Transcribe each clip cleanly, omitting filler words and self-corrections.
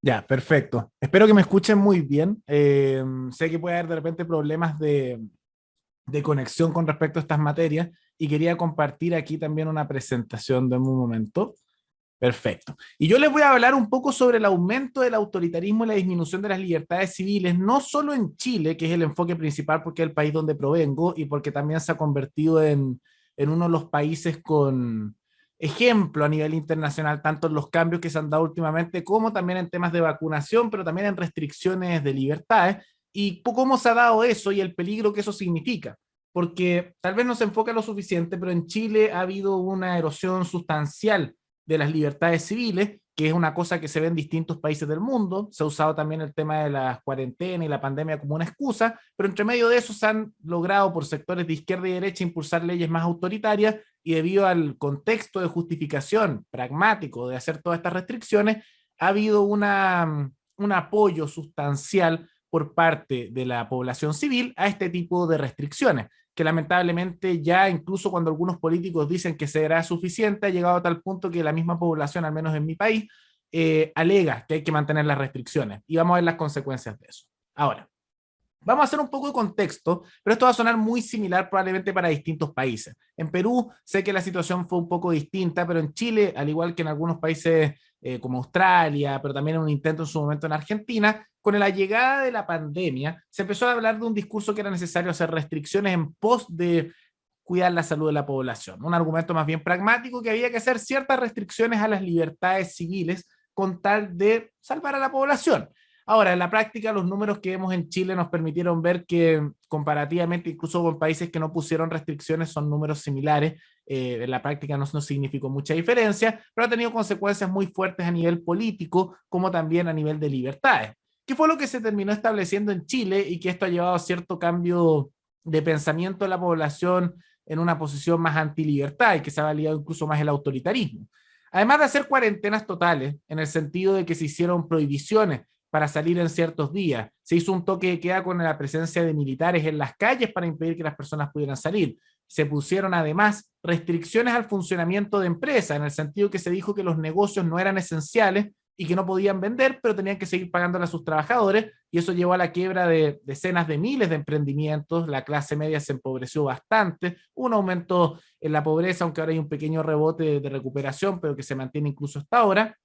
Ya, perfecto. Espero que me escuchen muy bien. Sé que puede haber de repente problemas de conexión con respecto a estas materias y quería compartir aquí también una presentación de un momento. Perfecto. Y yo les voy a hablar un poco sobre el aumento del autoritarismo y la disminución de las libertades civiles, no solo en Chile, que es el enfoque principal porque es el país donde provengo y porque también se ha convertido en uno de los países con ejemplo a nivel internacional, tanto en los cambios que se han dado últimamente como también en temas de vacunación, pero también en restricciones de libertades y cómo se ha dado eso y el peligro que eso significa. Porque tal vez no se enfoca lo suficiente, pero en Chile ha habido una erosión sustancial de las libertades civiles, que es una cosa que se ve en distintos países del mundo. Se ha usado también el tema de la cuarentena y la pandemia como una excusa, pero entre medio de eso se han logrado por sectores de izquierda y derecha impulsar leyes más autoritarias y debido al contexto de justificación pragmático de hacer todas estas restricciones, ha habido un apoyo sustancial por parte de la población civil a este tipo de restricciones que lamentablemente ya incluso cuando algunos políticos dicen que será suficiente, ha llegado a tal punto que la misma población, al menos en mi país, alega que hay que mantener las restricciones. Y vamos a ver las consecuencias de eso. Ahora, vamos a hacer un poco de contexto, pero esto va a sonar muy similar probablemente para distintos países. En Perú sé que la situación fue un poco distinta, pero en Chile, al igual que en algunos países como Australia, pero también en un intento en su momento en Argentina, con la llegada de la pandemia, se empezó a hablar de un discurso que era necesario hacer restricciones en pos de cuidar la salud de la población. Un argumento más bien pragmático que había que hacer ciertas restricciones a las libertades civiles con tal de salvar a la población. Ahora, en la práctica, los números que vemos en Chile nos permitieron ver que comparativamente, incluso con países que no pusieron restricciones, son números similares. En la práctica no significó mucha diferencia, pero ha tenido consecuencias muy fuertes a nivel político, como también a nivel de libertades. ¿Qué fue lo que se terminó estableciendo en Chile y que esto ha llevado a cierto cambio de pensamiento de la población en una posición más antilibertad y que se ha validado incluso más el autoritarismo? Además de hacer cuarentenas totales, en el sentido de que se hicieron prohibiciones para salir en ciertos días. Se hizo un toque de queda con la presencia de militares en las calles para impedir que las personas pudieran salir. Se pusieron además restricciones al funcionamiento de empresas, en el sentido que se dijo que los negocios no eran esenciales y que no podían vender, pero tenían que seguir pagándole a sus trabajadores, y eso llevó a la quiebra de decenas de miles de emprendimientos. La clase media se empobreció bastante, un aumento en la pobreza, aunque ahora hay un pequeño rebote de recuperación, pero que se mantiene incluso hasta ahora,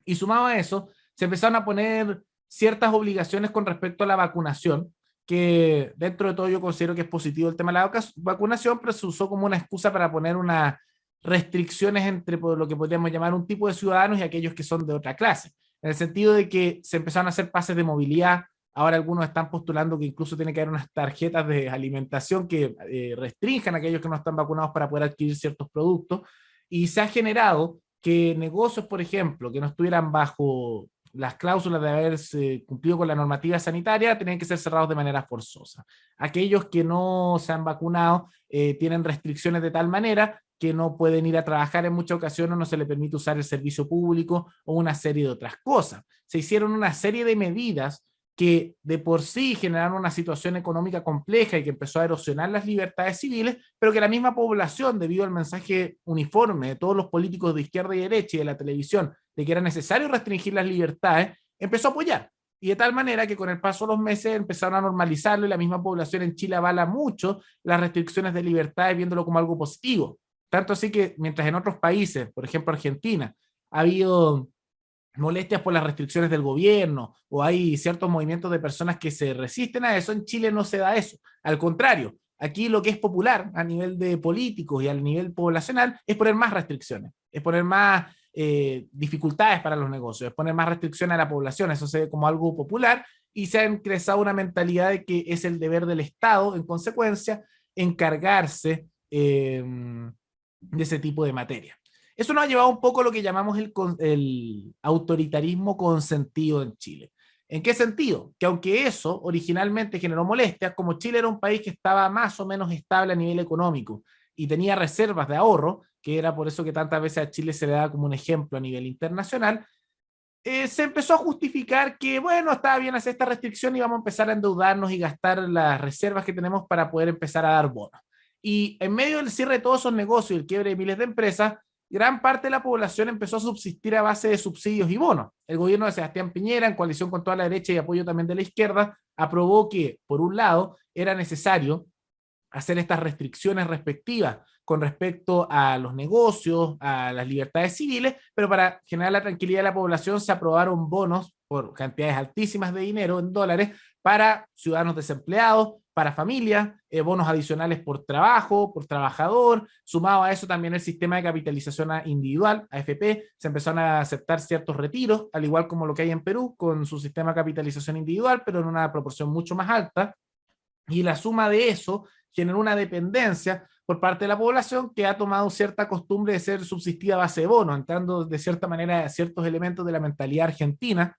y sumado a eso, se empezaron a poner ciertas obligaciones con respecto a la vacunación, que dentro de todo yo considero que es positivo el tema de la vacunación, pero se usó como una excusa para poner unas restricciones entre lo que podríamos llamar un tipo de ciudadanos y aquellos que son de otra clase, en el sentido de que se empezaron a hacer pases de movilidad. Ahora algunos están postulando que incluso tiene que haber unas tarjetas de alimentación que restrinjan a aquellos que no están vacunados para poder adquirir ciertos productos, y se ha generado que negocios, por ejemplo, que no estuvieran bajo las cláusulas de haberse cumplido con la normativa sanitaria, tenían que ser cerrados de manera forzosa. Aquellos que no se han vacunado tienen restricciones de tal manera que no pueden ir a trabajar en muchas ocasiones, no se les permite usar el servicio público o una serie de otras cosas. Se hicieron una serie de medidas que de por sí generaron una situación económica compleja y que empezó a erosionar las libertades civiles, pero que la misma población, debido al mensaje uniforme de todos los políticos de izquierda y derecha y de la televisión, de que era necesario restringir las libertades, empezó a apoyar. Y de tal manera que con el paso de los meses empezaron a normalizarlo y la misma población en Chile avala mucho las restricciones de libertades viéndolo como algo positivo. Tanto así que mientras en otros países, por ejemplo Argentina, ha habido molestias por las restricciones del gobierno o hay ciertos movimientos de personas que se resisten a eso, en Chile no se da eso. Al contrario, aquí lo que es popular a nivel de políticos y a nivel poblacional es poner más restricciones, es poner más dificultades para los negocios, es poner más restricciones a la población. Eso se ve como algo popular y se ha ingresado una mentalidad de que es el deber del Estado, en consecuencia, encargarse de ese tipo de materia. Eso nos ha llevado un poco a lo que llamamos el autoritarismo consentido en Chile. ¿En qué sentido? Que aunque eso originalmente generó molestias, como Chile era un país que estaba más o menos estable a nivel económico y tenía reservas de ahorro, que era por eso que tantas veces a Chile se le da como un ejemplo a nivel internacional, se empezó a justificar que, bueno, estaba bien hacer esta restricción y vamos a empezar a endeudarnos y gastar las reservas que tenemos para poder empezar a dar bonos. Y en medio del cierre de todos esos negocios y el quiebre de miles de empresas, gran parte de la población empezó a subsistir a base de subsidios y bonos. El gobierno de Sebastián Piñera, en coalición con toda la derecha y apoyo también de la izquierda, aprobó que, por un lado, era necesario hacer estas restricciones respectivas con respecto a los negocios, a las libertades civiles, pero para generar la tranquilidad de la población se aprobaron bonos por cantidades altísimas de dinero en dólares para ciudadanos desempleados, para familias, bonos adicionales por trabajo, por trabajador, sumado a eso también el sistema de capitalización individual, AFP, se empezaron a aceptar ciertos retiros, al igual como lo que hay en Perú, con su sistema de capitalización individual, pero en una proporción mucho más alta, y la suma de eso generó una dependencia por parte de la población que ha tomado cierta costumbre de ser subsistida a base de bonos, entrando de cierta manera ciertos elementos de la mentalidad argentina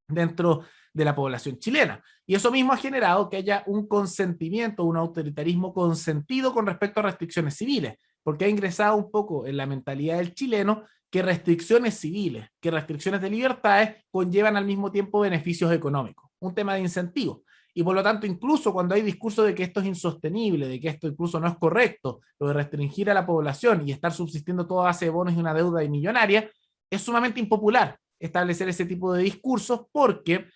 dentro de la población chilena. Y eso mismo ha generado que haya un consentimiento, un autoritarismo consentido con respecto a restricciones civiles, porque ha ingresado un poco en la mentalidad del chileno que restricciones civiles, que restricciones de libertades conllevan al mismo tiempo beneficios económicos, un tema de incentivos. Y por lo tanto, incluso cuando hay discurso de que esto es insostenible, de que esto incluso no es correcto, lo de restringir a la población y estar subsistiendo todo a base de bonos y una deuda millonaria, es sumamente impopular establecer ese tipo de discursos porque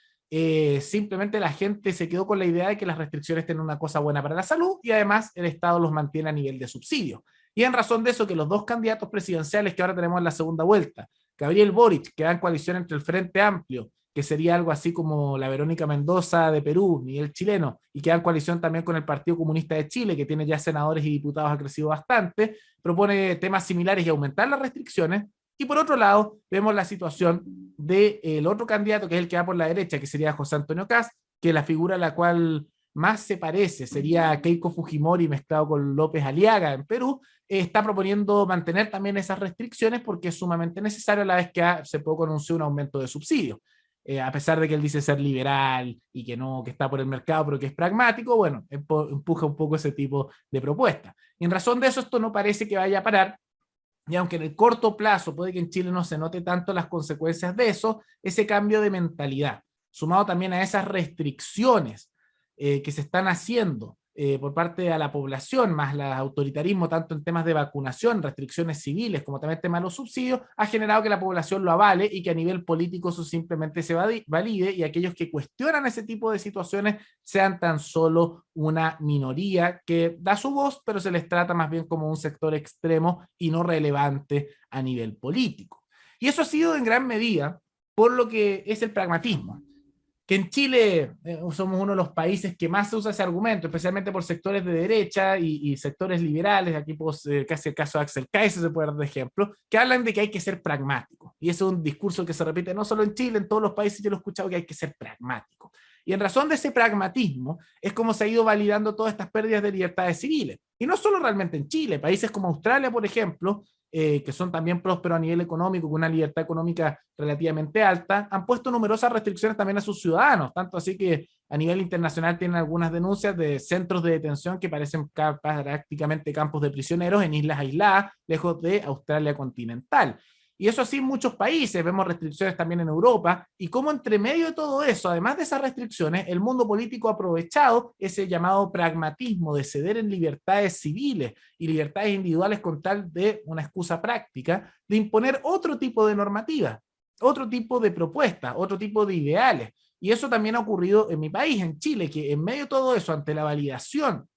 simplemente la gente se quedó con la idea de que las restricciones tienen una cosa buena para la salud y además el Estado los mantiene a nivel de subsidio. Y en razón de eso que los dos candidatos presidenciales que ahora tenemos en la segunda vuelta, Gabriel Boric, que va en coalición entre el Frente Amplio, que sería algo así como la Verónica Mendoza de Perú, nivel chileno, y que va en coalición también con el Partido Comunista de Chile, que tiene ya senadores y diputados, ha crecido bastante, propone temas similares y aumentar las restricciones. Y por otro lado, vemos la situación del otro candidato, que es el que va por la derecha, que sería José Antonio Kast, que la figura a la cual más se parece sería Keiko Fujimori mezclado con López Aliaga en Perú, está proponiendo mantener también esas restricciones porque es sumamente necesario a la vez que se puede conocer un aumento de subsidios. A pesar de que él dice ser liberal y que no, que está por el mercado, pero que es pragmático, bueno, empuja un poco ese tipo de propuestas. Y en razón de eso, esto no parece que vaya a parar, y aunque en el corto plazo puede que en Chile no se note tanto las consecuencias de eso, ese cambio de mentalidad, sumado también a esas restricciones que se están haciendo por parte de la población, más el autoritarismo tanto en temas de vacunación, restricciones civiles, como también temas de los subsidios, ha generado que la población lo avale y que a nivel político eso simplemente se valide y aquellos que cuestionan ese tipo de situaciones sean tan solo una minoría que da su voz, pero se les trata más bien como un sector extremo y no relevante a nivel político. Y eso ha sido en gran medida por lo que es el pragmatismo, que en Chile somos uno de los países que más se usa ese argumento, especialmente por sectores de derecha y sectores liberales, aquí casi el caso de Axel Kaiser se puede dar de ejemplo, que hablan de que hay que ser pragmático. Y ese es un discurso que se repite no solo en Chile, en todos los países yo lo he escuchado, que hay que ser pragmático. Y en razón de ese pragmatismo es como se ha ido validando todas estas pérdidas de libertades civiles. Y no solo realmente en Chile, países como Australia, por ejemplo, que son también prósperos a nivel económico, con una libertad económica relativamente alta, han puesto numerosas restricciones también a sus ciudadanos, tanto así que a nivel internacional tienen algunas denuncias de centros de detención que parecen prácticamente campos de prisioneros en islas aisladas, lejos de Australia continental. Y eso así en muchos países, vemos restricciones también en Europa, y cómo entre medio de todo eso, además de esas restricciones, el mundo político ha aprovechado ese llamado pragmatismo de ceder en libertades civiles y libertades individuales con tal de una excusa práctica, de imponer otro tipo de normativa, otro tipo de propuestas, otro tipo de ideales. Y eso también ha ocurrido en mi país, en Chile, que en medio de todo eso, ante la validación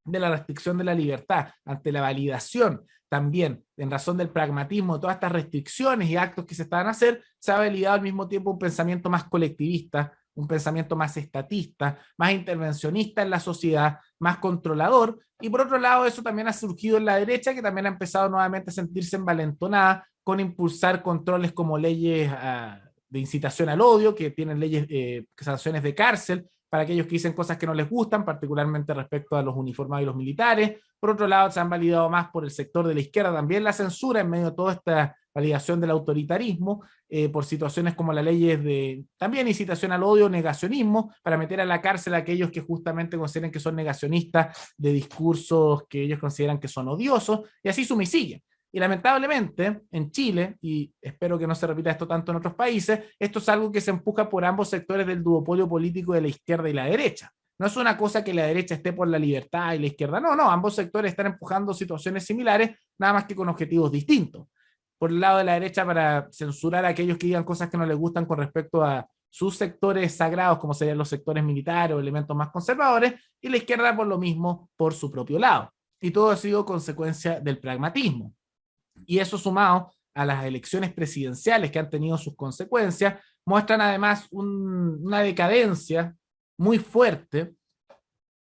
de la restricción de la libertad, ante la validación también, en razón del pragmatismo de todas estas restricciones y actos que se estaban a hacer, se ha validado al mismo tiempo un pensamiento más colectivista, un pensamiento más estatista, más intervencionista en la sociedad, más controlador, y por otro lado eso también ha surgido en la derecha, que también ha empezado nuevamente a sentirse envalentonada con impulsar controles como leyes de incitación al odio, que tienen leyes, sanciones de cárcel, para aquellos que dicen cosas que no les gustan, particularmente respecto a los uniformados y los militares. Por otro lado, se han validado más por el sector de la izquierda también la censura en medio de toda esta validación del autoritarismo, por situaciones como las leyes de también incitación al odio, negacionismo, para meter a la cárcel a aquellos que justamente consideran que son negacionistas de discursos que ellos consideran que son odiosos, y así suma y sigue. Y lamentablemente en Chile, y espero que no se repita esto tanto en otros países, esto es algo que se empuja por ambos sectores del duopolio político de la izquierda y la derecha. No es una cosa que la derecha esté por la libertad y la izquierda, no, ambos sectores están empujando situaciones similares, nada más que con objetivos distintos. por el lado de la derecha para censurar a aquellos que digan cosas que no les gustan con respecto a sus sectores sagrados, como serían los sectores militares o elementos más conservadores, y la izquierda por lo mismo por su propio lado. Y todo ha sido consecuencia del pragmatismo. Y eso sumado a las elecciones presidenciales que han tenido sus consecuencias, muestran además una decadencia muy fuerte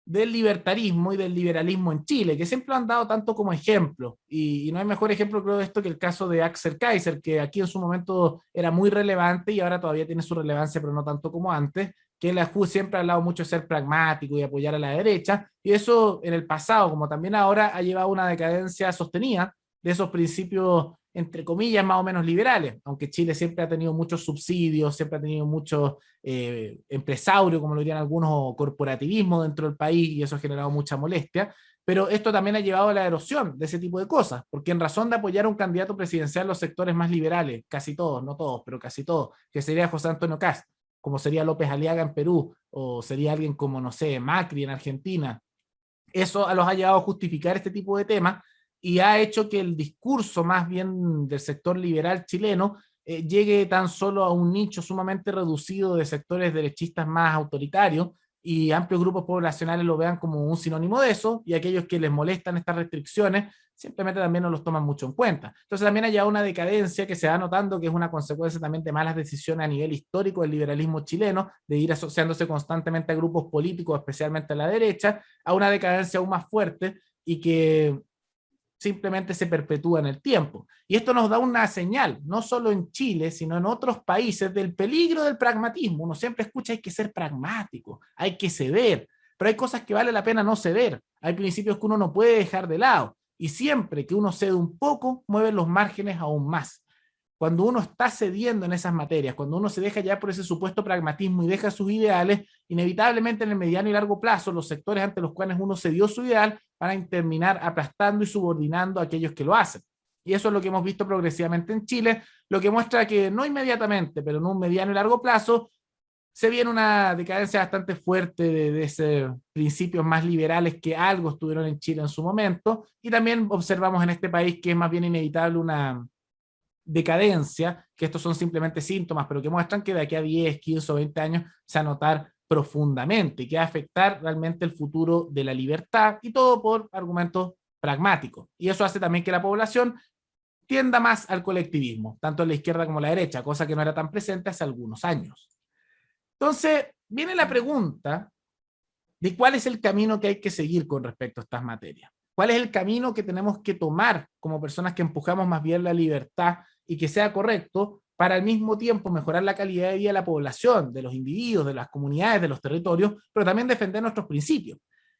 del libertarismo y del liberalismo en Chile, que siempre lo han dado tanto como ejemplo. Y no hay mejor ejemplo, creo, de esto que el caso de Axel Kaiser, que aquí en su momento era muy relevante y ahora todavía tiene su relevancia, pero no tanto como antes, que la JU siempre ha hablado mucho de ser pragmático y apoyar a la derecha, y eso en el pasado, como también ahora, ha llevado a una decadencia sostenida de esos principios, entre comillas, más o menos liberales, aunque Chile siempre ha tenido muchos subsidios, siempre ha tenido muchos empresario, como lo dirían algunos, o corporativismo dentro del país, y eso ha generado mucha molestia, pero esto también ha llevado a la erosión de ese tipo de cosas, porque en razón de apoyar a un candidato presidencial los sectores más liberales, casi todos, no todos, pero casi todos, que sería José Antonio Kast, como sería López Aliaga en Perú, o sería alguien como, no sé, Macri en Argentina, eso los ha llevado a justificar este tipo de temas y ha hecho que el discurso más bien del sector liberal chileno llegue tan solo a un nicho sumamente reducido de sectores derechistas más autoritarios y amplios grupos poblacionales lo vean como un sinónimo de eso, y aquellos que les molestan estas restricciones simplemente también no los toman mucho en cuenta. Entonces también hay ya una decadencia que se va notando, que es una consecuencia también de malas decisiones a nivel histórico del liberalismo chileno, de ir asociándose constantemente a grupos políticos, especialmente a la derecha, a una decadencia aún más fuerte y que simplemente se perpetúa en el tiempo. Y esto nos da una señal, no solo en Chile, sino en otros países, del peligro del pragmatismo. Uno siempre escucha hay que ser pragmático, hay que ceder, pero hay cosas que vale la pena no ceder, hay principios que uno no puede dejar de lado, y siempre que uno cede un poco, mueve los márgenes aún más. Cuando uno está cediendo en esas materias, cuando uno se deja ya por ese supuesto pragmatismo y deja sus ideales, inevitablemente en el mediano y largo plazo, los sectores ante los cuales uno cedió su ideal van a terminar aplastando y subordinando a aquellos que lo hacen. Y eso es lo que hemos visto progresivamente en Chile, lo que muestra que no inmediatamente, pero en un mediano y largo plazo, se viene una decadencia bastante fuerte de esos principios más liberales que algo estuvieron en Chile en su momento, y también observamos en este país que es más bien inevitable una decadencia, que estos son simplemente síntomas, pero que muestran que de aquí a 10, 15 o 20 años se va a notar profundamente y que va a afectar realmente el futuro de la libertad, y todo por argumentos pragmáticos. Y eso hace también que la población tienda más al colectivismo, tanto en la izquierda como en la derecha, cosa que no era tan presente hace algunos años. Entonces, viene la pregunta de cuál es el camino que hay que seguir con respecto a estas materias. ¿Cuál es el camino que tenemos que tomar como personas que empujamos más bien la libertad y que sea correcto para al mismo tiempo mejorar la calidad de vida de la población, de los individuos, de las comunidades, de los territorios, pero también defender nuestros principios?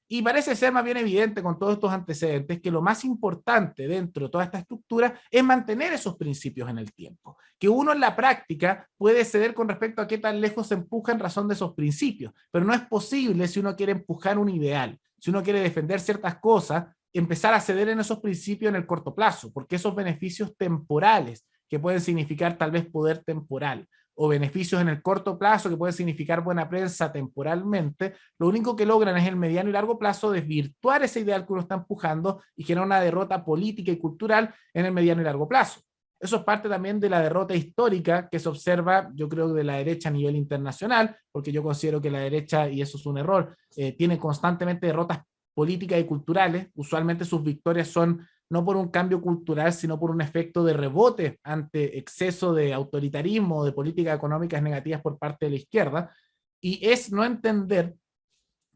Y parece ser más bien evidente con todos estos antecedentes que lo más importante dentro de toda esta estructura es mantener esos principios en el tiempo. Que uno en la práctica puede ceder con respecto a qué tan lejos se empuja en razón de esos principios, pero no es posible si uno quiere empujar un ideal, si uno quiere defender ciertas cosas, empezar a ceder en esos principios en el corto plazo, porque esos beneficios temporales que pueden significar tal vez poder temporal, o beneficios en el corto plazo que pueden significar buena prensa temporalmente, lo único que logran es el mediano y largo plazo desvirtuar ese ideal que uno está empujando y generar una derrota política y cultural en el mediano y largo plazo. Eso es parte también de la derrota histórica que se observa, yo creo, de la derecha a nivel internacional, porque yo considero que la derecha, y eso es un error, tiene constantemente derrotas políticas y culturales. Usualmente sus victorias son no por un cambio cultural, sino por un efecto de rebote ante exceso de autoritarismo o de políticas económicas negativas por parte de la izquierda, y es no entender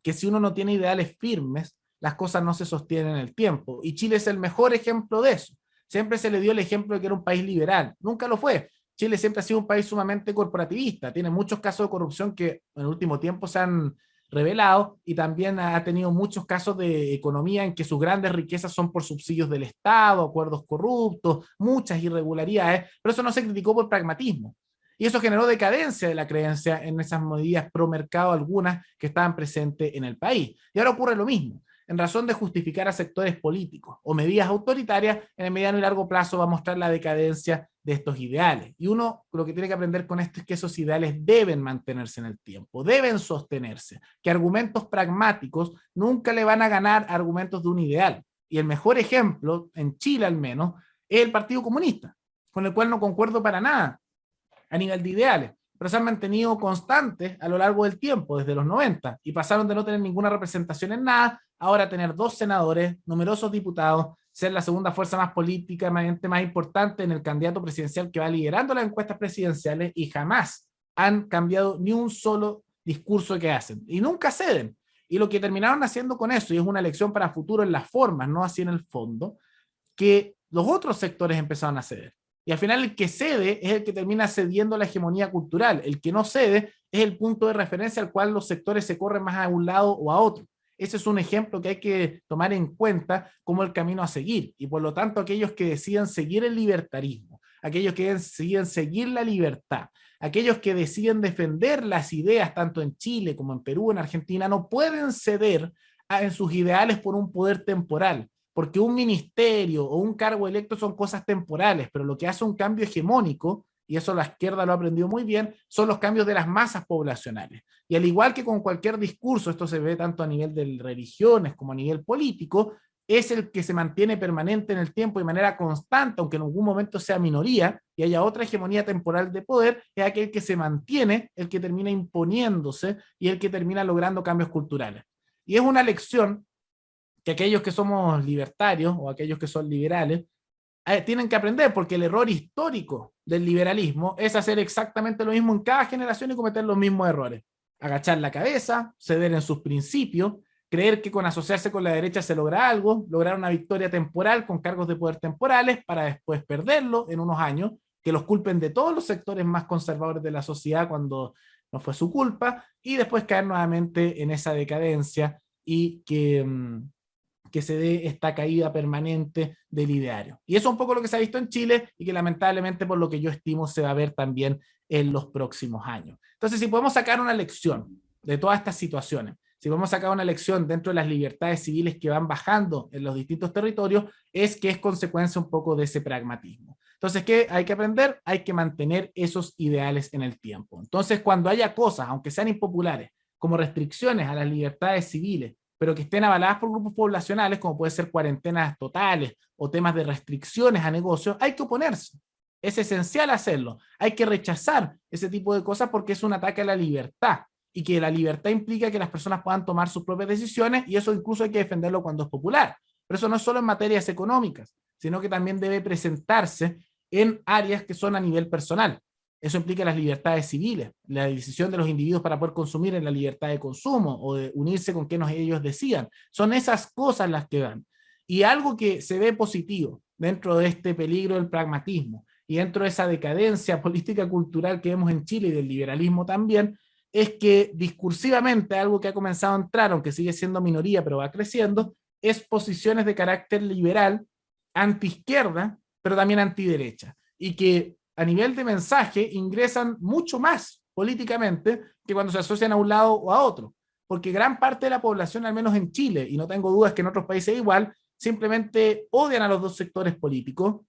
que si uno no tiene ideales firmes, las cosas no se sostienen en el tiempo. Y Chile es el mejor ejemplo de eso. Siempre se le dio el ejemplo de que era un país liberal. Nunca lo fue. Chile siempre ha sido un país sumamente corporativista. Tiene muchos casos de corrupción que en el último tiempo se han revelado, y también ha tenido muchos casos de economía en que sus grandes riquezas son por subsidios del Estado, acuerdos corruptos, muchas irregularidades, pero eso no se criticó por pragmatismo. Y eso generó decadencia de la creencia en esas medidas pro mercado, algunas que estaban presentes en el país. Y ahora ocurre lo mismo. En razón de justificar a sectores políticos o medidas autoritarias, en el mediano y largo plazo va a mostrar la decadencia de estos ideales. Y uno lo que tiene que aprender con esto es que esos ideales deben mantenerse en el tiempo, deben sostenerse, que argumentos pragmáticos nunca le van a ganar a argumentos de un ideal. Y el mejor ejemplo, en Chile al menos, es el Partido Comunista. con el cual no concuerdo para nada a nivel de ideales, pero se han mantenido constantes a lo largo del tiempo, desde los 90, y pasaron de no tener ninguna representación en nada, ahora tener 2 senadores, numerosos diputados, ser la segunda fuerza más políticamente más importante en el candidato presidencial que va liderando las encuestas presidenciales, y jamás han cambiado ni un solo discurso que hacen, y nunca ceden. Y lo que terminaron haciendo con eso, y es una lección para futuro en las formas, no así en el fondo, que los otros sectores empezaron a ceder. Y al final el que cede es el que termina cediendo la hegemonía cultural. El que no cede es el punto de referencia al cual los sectores se corren más a un lado o a otro. Ese es un ejemplo que hay que tomar en cuenta como el camino a seguir. Y por lo tanto, aquellos que deciden seguir el libertarismo, aquellos que deciden seguir la libertad, aquellos que deciden defender las ideas tanto en Chile como en Perú, en Argentina, no pueden ceder en sus ideales por un poder temporal, porque un ministerio o un cargo electo son cosas temporales, pero lo que hace un cambio hegemónico, y eso la izquierda lo ha aprendido muy bien, son los cambios de las masas poblacionales. Y al igual que con cualquier discurso, esto se ve tanto a nivel de religiones como a nivel político, es el que se mantiene permanente en el tiempo de manera constante, aunque en algún momento sea minoría y haya otra hegemonía temporal de poder, es aquel que se mantiene, el que termina imponiéndose y el que termina logrando cambios culturales. Y es una lección que aquellos que somos libertarios o aquellos que son liberales tienen que aprender, porque el error histórico del liberalismo es hacer exactamente lo mismo en cada generación y cometer los mismos errores. Agachar la cabeza, ceder en sus principios, creer que con asociarse con la derecha se logra algo, lograr una victoria temporal con cargos de poder temporales para después perderlo en unos años, que los culpen de todos los sectores más conservadores de la sociedad cuando no fue su culpa, y después caer nuevamente en esa decadencia y que se dé esta caída permanente del ideario. Y eso es un poco lo que se ha visto en Chile y que lamentablemente por lo que yo estimo se va a ver también en los próximos años. Entonces, si podemos sacar una lección de todas estas situaciones, si podemos sacar una lección dentro de las libertades civiles que van bajando en los distintos territorios, es que es consecuencia un poco de ese pragmatismo. Entonces, ¿qué hay que aprender? Hay que mantener esos ideales en el tiempo. Entonces, cuando haya cosas, aunque sean impopulares, como restricciones a las libertades civiles, pero que estén avaladas por grupos poblacionales, como puede ser cuarentenas totales o temas de restricciones a negocios, hay que oponerse. Es esencial hacerlo. Hay que rechazar ese tipo de cosas porque es un ataque a la libertad y que la libertad implica que las personas puedan tomar sus propias decisiones y eso incluso hay que defenderlo cuando es popular. Pero eso no es solo en materias económicas, sino que también debe presentarse en áreas que son a nivel personal. Eso implica las libertades civiles, la decisión de los individuos para poder consumir en la libertad de consumo o de unirse con quienes ellos decidan. Son esas cosas las que dan. Y algo que se ve positivo dentro de este peligro del pragmatismo y dentro de esa decadencia política cultural que vemos en Chile y del liberalismo también, es que discursivamente algo que ha comenzado a entrar, aunque sigue siendo minoría, pero va creciendo, es posiciones de carácter liberal, anti-izquierda, pero también antiderecha. Y que a nivel de mensaje ingresan mucho más políticamente que cuando se asocian a un lado o a otro. Porque gran parte de la población, al menos en Chile, y no tengo dudas que en otros países igual, simplemente odian a los dos sectores políticos,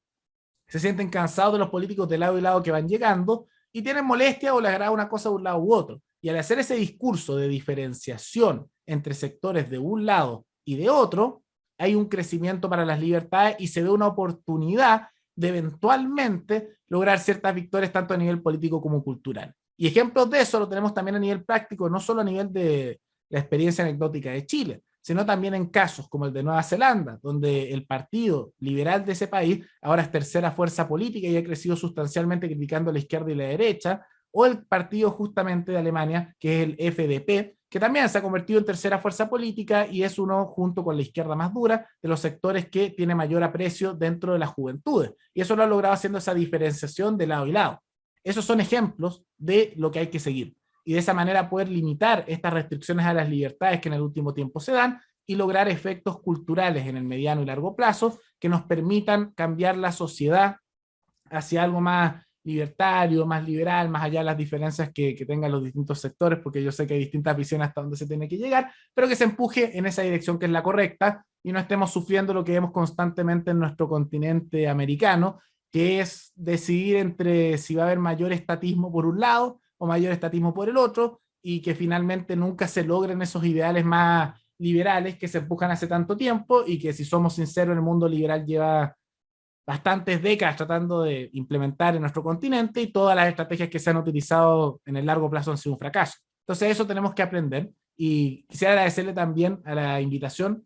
se sienten cansados de los políticos de lado y lado que van llegando y tienen molestia o les agrada una cosa de un lado u otro. Y al hacer ese discurso de diferenciación entre sectores de un lado y de otro, hay un crecimiento para las libertades y se ve una oportunidad de eventualmente lograr ciertas victorias tanto a nivel político como cultural. Y ejemplos de eso lo tenemos también a nivel práctico, no solo a nivel de la experiencia anecdótica de Chile, sino también en casos como el de Nueva Zelanda, donde el partido liberal de ese país ahora es tercera fuerza política y ha crecido sustancialmente criticando a la izquierda y la derecha, o el partido justamente de Alemania, que es el FDP, que también se ha convertido en tercera fuerza política y es uno, junto con la izquierda más dura, de los sectores que tiene mayor aprecio dentro de las juventudes. Y eso lo ha logrado haciendo esa diferenciación de lado y lado. Esos son ejemplos de lo que hay que seguir. Y de esa manera poder limitar estas restricciones a las libertades que en el último tiempo se dan y lograr efectos culturales en el mediano y largo plazo que nos permitan cambiar la sociedad hacia algo más libertario, más liberal, más allá de las diferencias que tengan los distintos sectores, porque yo sé que hay distintas visiones hasta dónde se tiene que llegar, pero que se empuje en esa dirección que es la correcta y no estemos sufriendo lo que vemos constantemente en nuestro continente americano, que es decidir entre si va a haber mayor estatismo por un lado o mayor estatismo por el otro, y que finalmente nunca se logren esos ideales más liberales que se empujan hace tanto tiempo y que, si somos sinceros, el mundo liberal lleva bastantes décadas tratando de implementar en nuestro continente y todas las estrategias que se han utilizado en el largo plazo han sido un fracaso. Entonces eso tenemos que aprender y quisiera agradecerle también a la invitación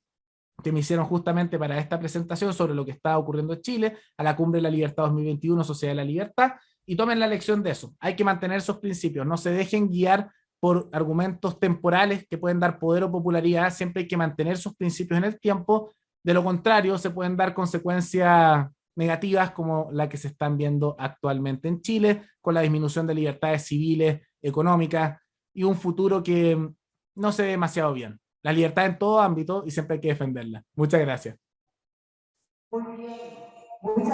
que me hicieron justamente para esta presentación sobre lo que está ocurriendo en Chile, a la Cumbre de la Libertad 2021, Sociedad de la Libertad, y tomen la lección de eso. Hay que mantener esos principios, no se dejen guiar por argumentos temporales que pueden dar poder o popularidad, siempre hay que mantener sus principios en el tiempo, de lo contrario se pueden dar consecuencias negativas como la que se están viendo actualmente en Chile, con la disminución de libertades civiles, económicas y un futuro que no se ve demasiado bien. La libertad en todo ámbito y siempre hay que defenderla. Muchas gracias.